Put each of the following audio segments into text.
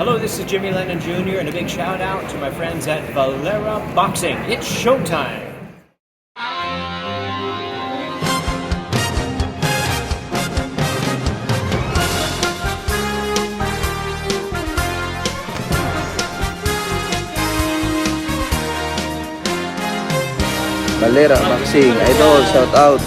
Hello, this is Jimmy Lennon Jr., and a big shout out to my friends at Valera Boxing. It's showtime! Valera Boxing, idol, shout out.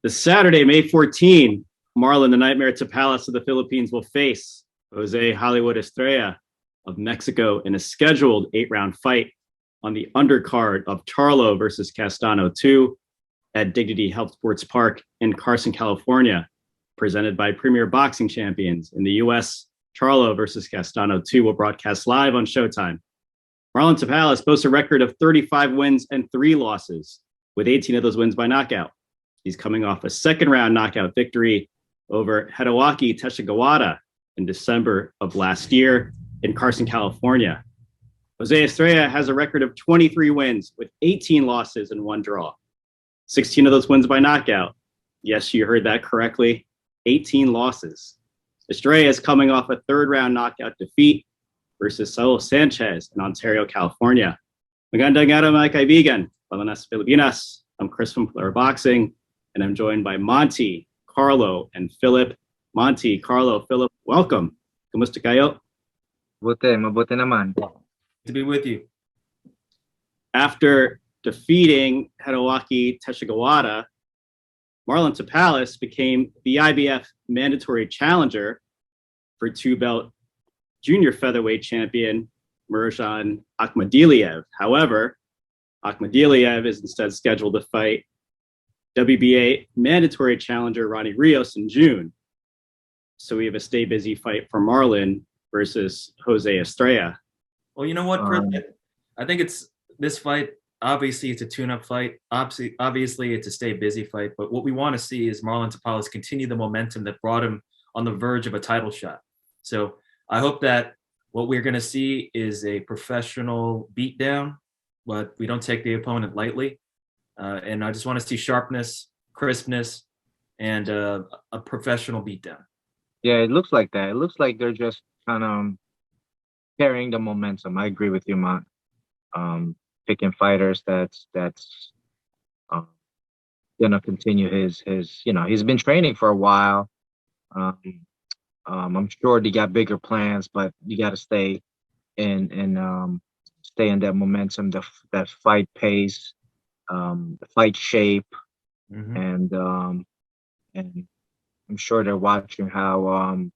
This Saturday, May 14, Marlon, the Nightmare Tapales of the Philippines, will face Jose Hollywood Estrella of Mexico in a scheduled 8-round fight on the undercard of Charlo versus Castano 2 at Dignity Health Sports Park in Carson, California, presented by Premier Boxing Champions. In the US, Charlo versus Castano 2 will broadcast live on Showtime. Marlon Tapales boasts a record of 35 wins and 3 losses, with 18 of those wins by knockout. He's coming off a second-round knockout victory over Hideaki Teshigawara in December of last year in Carson, California. Jose Estrella has a record of 23 wins with 18 losses and 1 draw. 16 of those wins by knockout. Yes, you heard that correctly. 18 losses. Estrella is coming off a 3rd-round knockout defeat versus Saul Sanchez in Ontario, California. Magandang araw mga kaibigan. Palanas Pilipinas. I'm Chris from Valera Boxing, and I'm joined by Monty, Carlo, and Philip. Monty, Carlo, Philip, welcome. Kumusta kayo? Mabuti naman. To be with you. After defeating Hideaki Teshigawara, Marlon Tapales became the IBF mandatory challenger for 2-belt junior featherweight champion Mirjan Akhmadaliev. However, Akhmadaliev is instead scheduled to fight WBA mandatory challenger Ronnie Rios in June. So we have a stay busy fight for Marlon versus Jose Estrella. Well, you know what, Chris? I think it's this fight. Obviously, it's a tune-up fight. Obviously, it's a stay busy fight. But what we want to see is Marlon Tapales continue the momentum that brought him on the verge of a title shot. So I hope that what we're going to see is a professional beatdown, but we don't take the opponent lightly. And I just want to see sharpness, crispness, and a professional beatdown. Yeah, it looks like that. It looks like they're just kind of carrying the momentum. I agree with you, Mont. Picking fighters that's gonna continue his he's been training for a while. I'm sure they got bigger plans, but you got to stay in stay in that momentum, that fight pace, the fight shape, and I'm sure they're watching how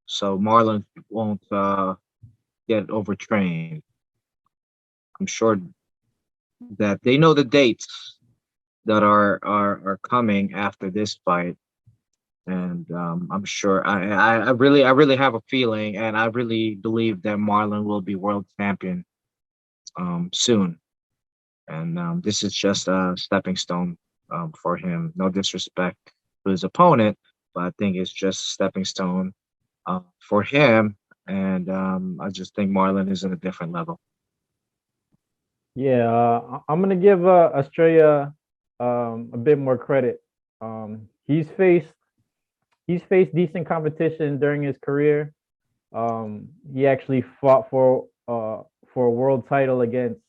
so Marlon won't get overtrained. I'm sure that they know the dates that are coming after this fight, and I'm sure I really have a feeling, and I really believe that Marlon will be world champion soon, and this is just a stepping stone for him. No disrespect to his opponent, but I think it's just a stepping stone for him, and I just think Marlon is at a different level. Yeah, I'm gonna give Estrella a bit more credit. He's faced decent competition during his career. He actually fought for a world title against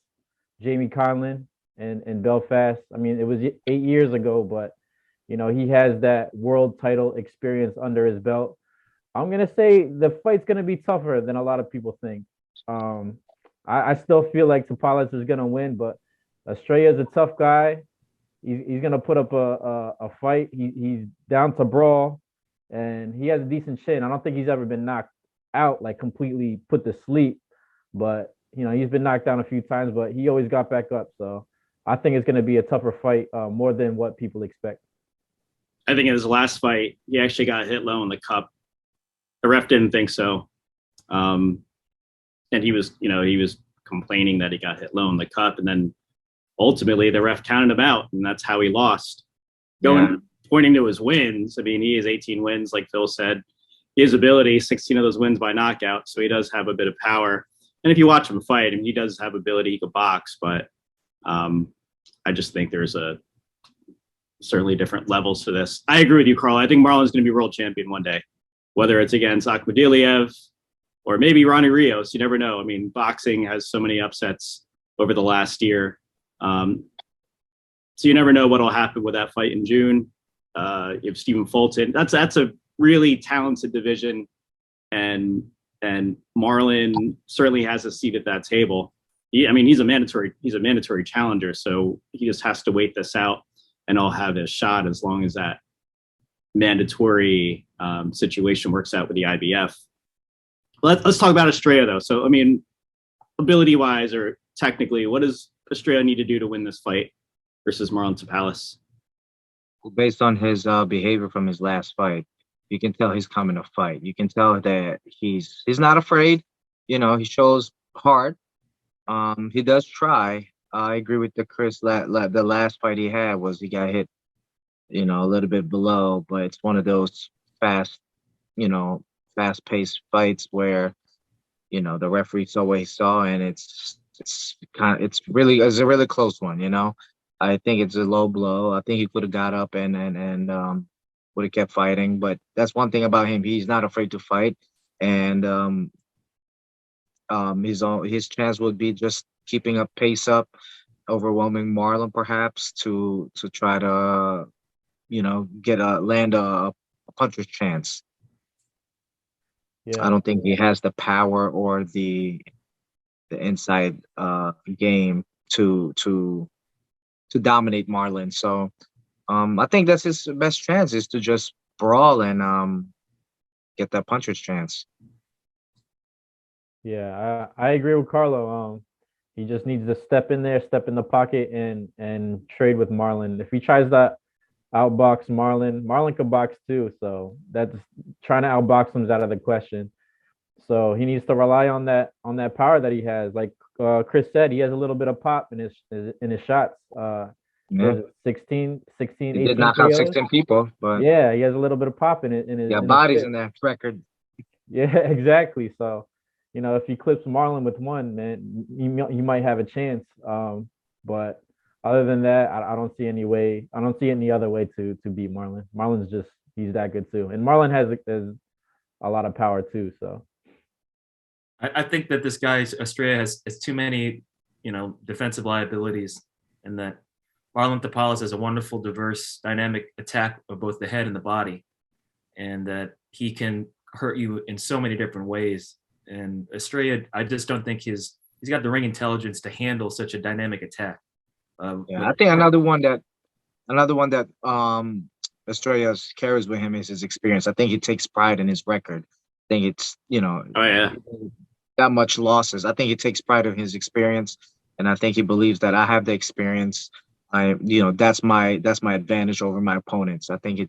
Jamie Conlon in Belfast. I mean, it was 8 years ago, but he has that world title experience under his belt. I'm gonna say the fight's gonna be tougher than a lot of people think. I still feel like Tapales is gonna win, but Estrella is a tough guy. He's gonna put up a fight. He's down to brawl, and he has a decent chin. I don't think he's ever been knocked out, like completely put to sleep, but he's been knocked down a few times, but he always got back up. So I think it's gonna be a tougher fight, more than what people expect. I think in his last fight, he actually got hit low in the cup. The ref didn't think so. And he was complaining that he got hit low in the cup. And then ultimately the ref counted him out, and that's how he lost. Going pointing to his wins, I mean, he has 18 wins, like Phil said. His ability, 16 of those wins by knockout, so he does have a bit of power. And if you watch him fight, I mean, he does have ability. He could box, but I just think there's certainly different levels to this. I agree with you, Carl. I think Marlon's going to be world champion one day, whether it's against Akhmadiliev or maybe Ronnie Rios. You never know. I mean, boxing has so many upsets over the last year. So you never know what will happen with that fight in June. You have Stephen Fulton. That's a really talented division, and Marlon certainly has a seat at that table. He's a mandatory challenger, so he just has to wait this out, and I'll have his shot as long as that mandatory situation works out with the IBF. Let's talk about Estrella, though. So, I mean, ability-wise or technically, what does Estrella need to do to win this fight versus Marlon Tapales? Based on his behavior from his last fight, you can tell he's coming to fight. You can tell that he's not afraid. You know, he shows heart. He does try. I agree with the Chris. The last fight he had was he got hit, a little bit below, but it's one of those fast-paced fights where, the referee saw what he saw, and it's a really close one. I think it's a low blow. I think he could have got up and would have kept fighting. But that's one thing about him. He's not afraid to fight. And his chance would be just keeping a pace up, overwhelming Marlon perhaps to try to, land a puncher's chance. Yeah. I don't think he has the power or the inside game to dominate Marlon. So I think that's his best chance, is to just brawl and get that puncher's chance. Yeah, I agree with Carlo. He just needs to step in there, step in the pocket, and trade with Marlon. If he tries to outbox Marlon could box too. So that's trying to outbox him is out of the question. So he needs to rely on that power that he has. Like Chris said, he has a little bit of pop in his shots. Yeah. 16, he 18 did knock out 16 people, but yeah, he has a little bit of pop in it. Yeah, bodies in that record. Yeah, exactly. So, if he clips Marlon with one, man, you might have a chance. But other than that, I don't see any way. I don't see any other way to beat Marlon. Marlon's he's that good too, and Marlon has a lot of power too. So, I think that this guy Estrella has too many, defensive liabilities, and that Marlon Tapales has a wonderful, diverse, dynamic attack of both the head and the body, and that he can hurt you in so many different ways. And Estrella, I just don't think he's got the ring intelligence to handle such a dynamic attack. I think another one that Estrella carries with him is his experience. I think he takes pride in his record. I think it's that much losses. I think he takes pride in his experience, and I think he believes that I have the experience. That's my advantage over my opponents. I think he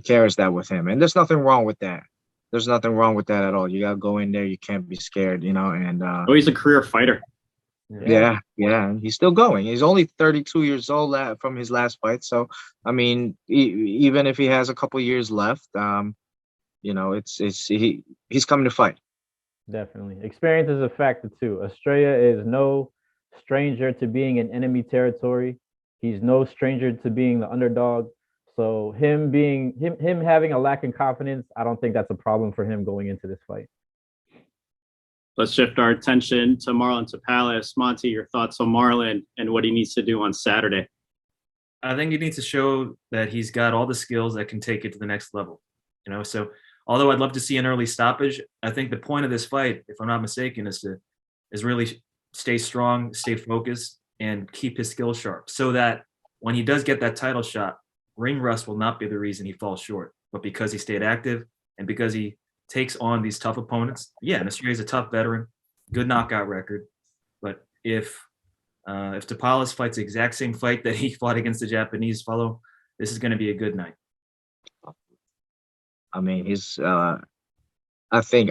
carries that with him, and there's nothing wrong with that. There's nothing wrong with that at all. You gotta go in there. You can't be scared, and he's a career fighter. Yeah, and he's still going. He's only 32 years old from his last fight. So, I mean, even if he has a couple years left, he's coming to fight. Definitely, experience is a factor too. Estrella is no stranger to being in enemy territory. He's no stranger to being the underdog. So him having a lack in confidence, I don't think that's a problem for him going into this fight. Let's shift our attention to Marlon Tapales. Monty, your thoughts on Marlon and what he needs to do on Saturday? I think he needs to show that he's got all the skills that can take it to the next level. So although I'd love to see an early stoppage, I think the point of this fight, if I'm not mistaken, is really stay strong, stay focused, and keep his skills sharp, so that when he does get that title shot, ring rust will not be the reason he falls short, but because he stayed active and because he takes on these tough opponents. Yeah, Estrella's a tough veteran, good knockout record, but if Tapales fights the exact same fight that he fought against the Japanese fellow, this is going to be a good night. I mean, I think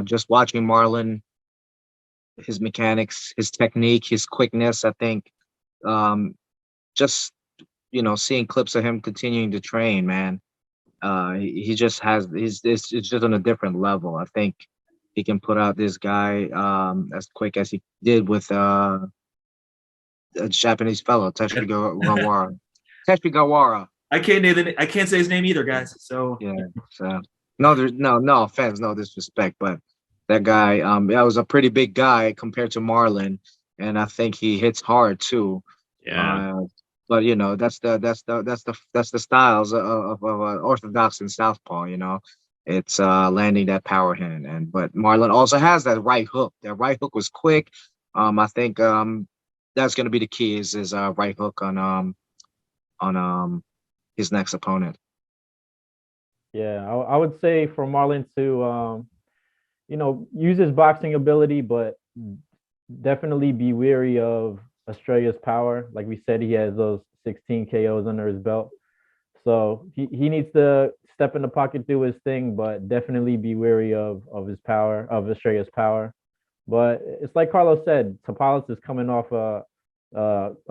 just watching Marlon, his mechanics, his technique, his quickness, I think just seeing clips of him continuing to train, man. He just has it's just on a different level. I think he can put out this guy as quick as he did with a Japanese fellow, Teshi Gawara. Teshi Gawara. I can't say his name either, guys. So Yeah. So there's no offense, no disrespect, but that guy, that was a pretty big guy compared to Marlon, and I think he hits hard too. Yeah. But that's the styles of orthodox and southpaw. It's landing that power hand, but Marlon also has that right hook. That right hook was quick. I think that's gonna be the key is his right hook on his next opponent. Yeah, I would say for Marlon to use his boxing ability, but definitely be wary of Estrella's power. Like we said, he has those 16 KOs under his belt. So he needs to step in the pocket, do his thing, but definitely be wary of his power, of Estrella's power. But it's like Carlos said, Tapales is coming off a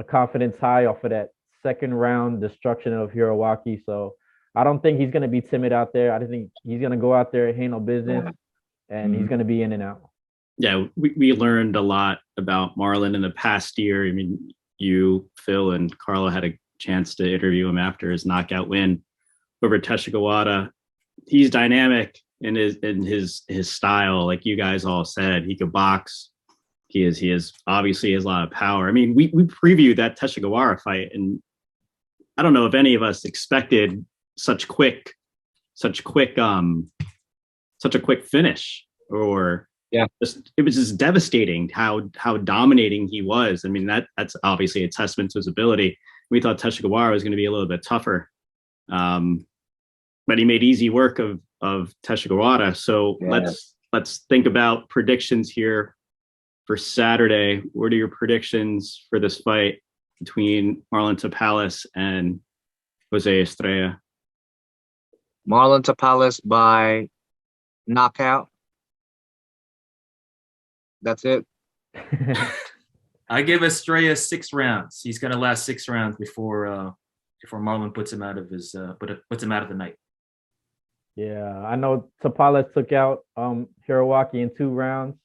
confidence high off of that second round destruction of Hiroaki. So I don't think he's going to be timid out there. I think he's going to go out there, handle business, and he's going to be in and out. Yeah, we learned a lot about Marlon in the past year. I mean, you, Phil, and Carlo had a chance to interview him after his knockout win over Teshigawara. He's dynamic in his style, like you guys all said. He could box. He is obviously has a lot of power. I mean, we previewed that Teshigawara fight, and I don't know if any of us expected such a quick finish, or it was just devastating how dominating he was. I mean, that's obviously a testament to his ability. We thought Teshigawara was going to be a little bit tougher, but he made easy work of Teshigawara. So let's think about predictions here for Saturday. What are your predictions for this fight between Marlon Tapales and Jose Estrella? Marlon Tapales by knockout. That's it. I give Estrella 6 rounds. He's going to last 6 rounds before Marlon puts him out of the night. Yeah, I know Tapales took out Hiroaki in 2 rounds.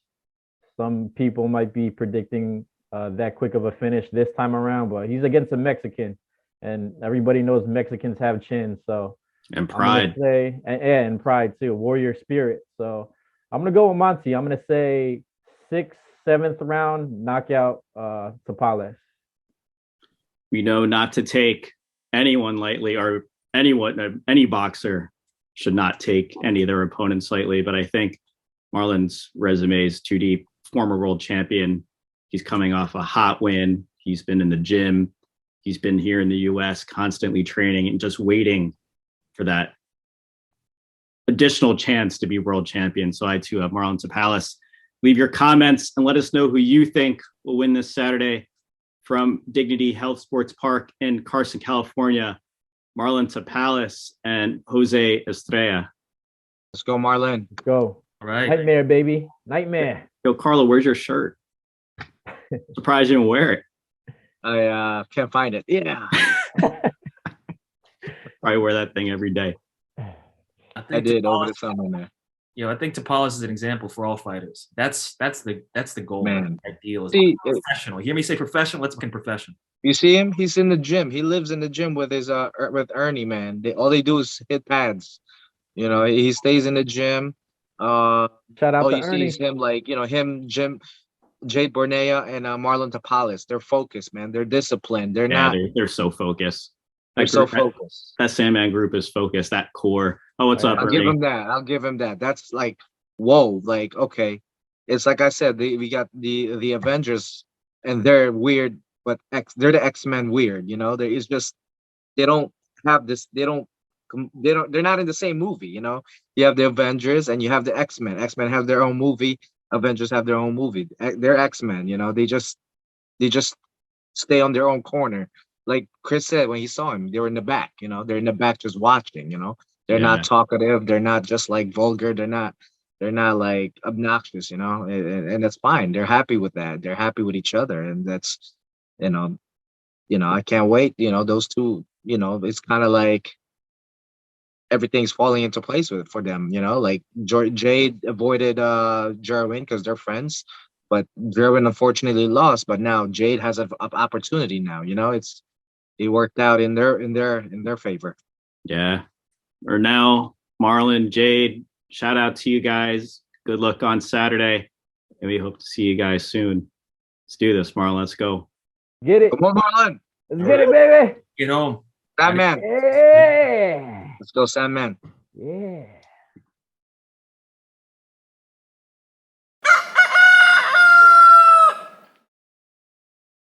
Some people might be predicting that quick of a finish this time around, but he's against a Mexican, and everybody knows Mexicans have chins. So and pride. And pride too, warrior spirit. So I'm gonna go with Monty. I'm gonna say 6th, 7th round knockout Tapales. We know not to take anyone lightly, or any boxer should not take any of their opponents lightly. But I think Marlon's resume is too deep. Former world champion. He's coming off a hot win. He's been in the gym. He's been here in the US constantly training and just waiting for that additional chance to be world champion. So I too have Marlon Tapales. Leave your comments and let us know who you think will win this Saturday from Dignity Health Sports Park in Carson, California. Marlon Tapales and Jose Estrella. Let's go, Marlon. Let's go. All right. Nightmare, baby. Nightmare. Yo, Carlo, where's your shirt? Surprised you didn't wear it. I can't find it. Yeah. Probably wear that thing every day. I did over the summer, man. I think Tapales is an example for all fighters. That's the goal. Man. Ideal is professional. You hear me say professional? Let's become professional. You see him? He's in the gym. He lives in the gym with his with Ernie, man. All they do is hit pads. He stays in the gym. Shout out to you Ernie. see is him, like, him, Jim, Jade Bornea, and Marlon Tapales. They're focused, man. They're disciplined. They're so focused. They're so focused. That Sandman group is focused. That core. Oh, what's up, I'll Ernie? I'll give him that. That's like, whoa. Like, okay. It's like I said, we got the Avengers, and they're weird, but they're the X-Men weird. There is just, they don't have this. They're not in the same movie. You have the Avengers and you have the X-Men. X-Men have their own movie. Avengers have their own movie. They're X-Men. They just stay on their own corner. Like Chris said when he saw him, they were in the back. They're in the back just watching. They're not talkative. They're not just like vulgar. They're not like obnoxious. And that's fine. They're happy with that. They're happy with each other, and that's I can't wait. Those two. It's kind of like everything's falling into place for them. Like Jade avoided Jerwin because they're friends, but Jerwin unfortunately lost. But now Jade has an opportunity now. It worked out in their favor. Yeah. Or now, Marlon, Jade, shout out to you guys. Good luck on Saturday. And we hope to see you guys soon. Let's do this, Marlon. Let's go. Get it. Come on, Marlon. Let's get it, baby. Get home. Sandman. Yeah. Let's go, Sandman. Yeah.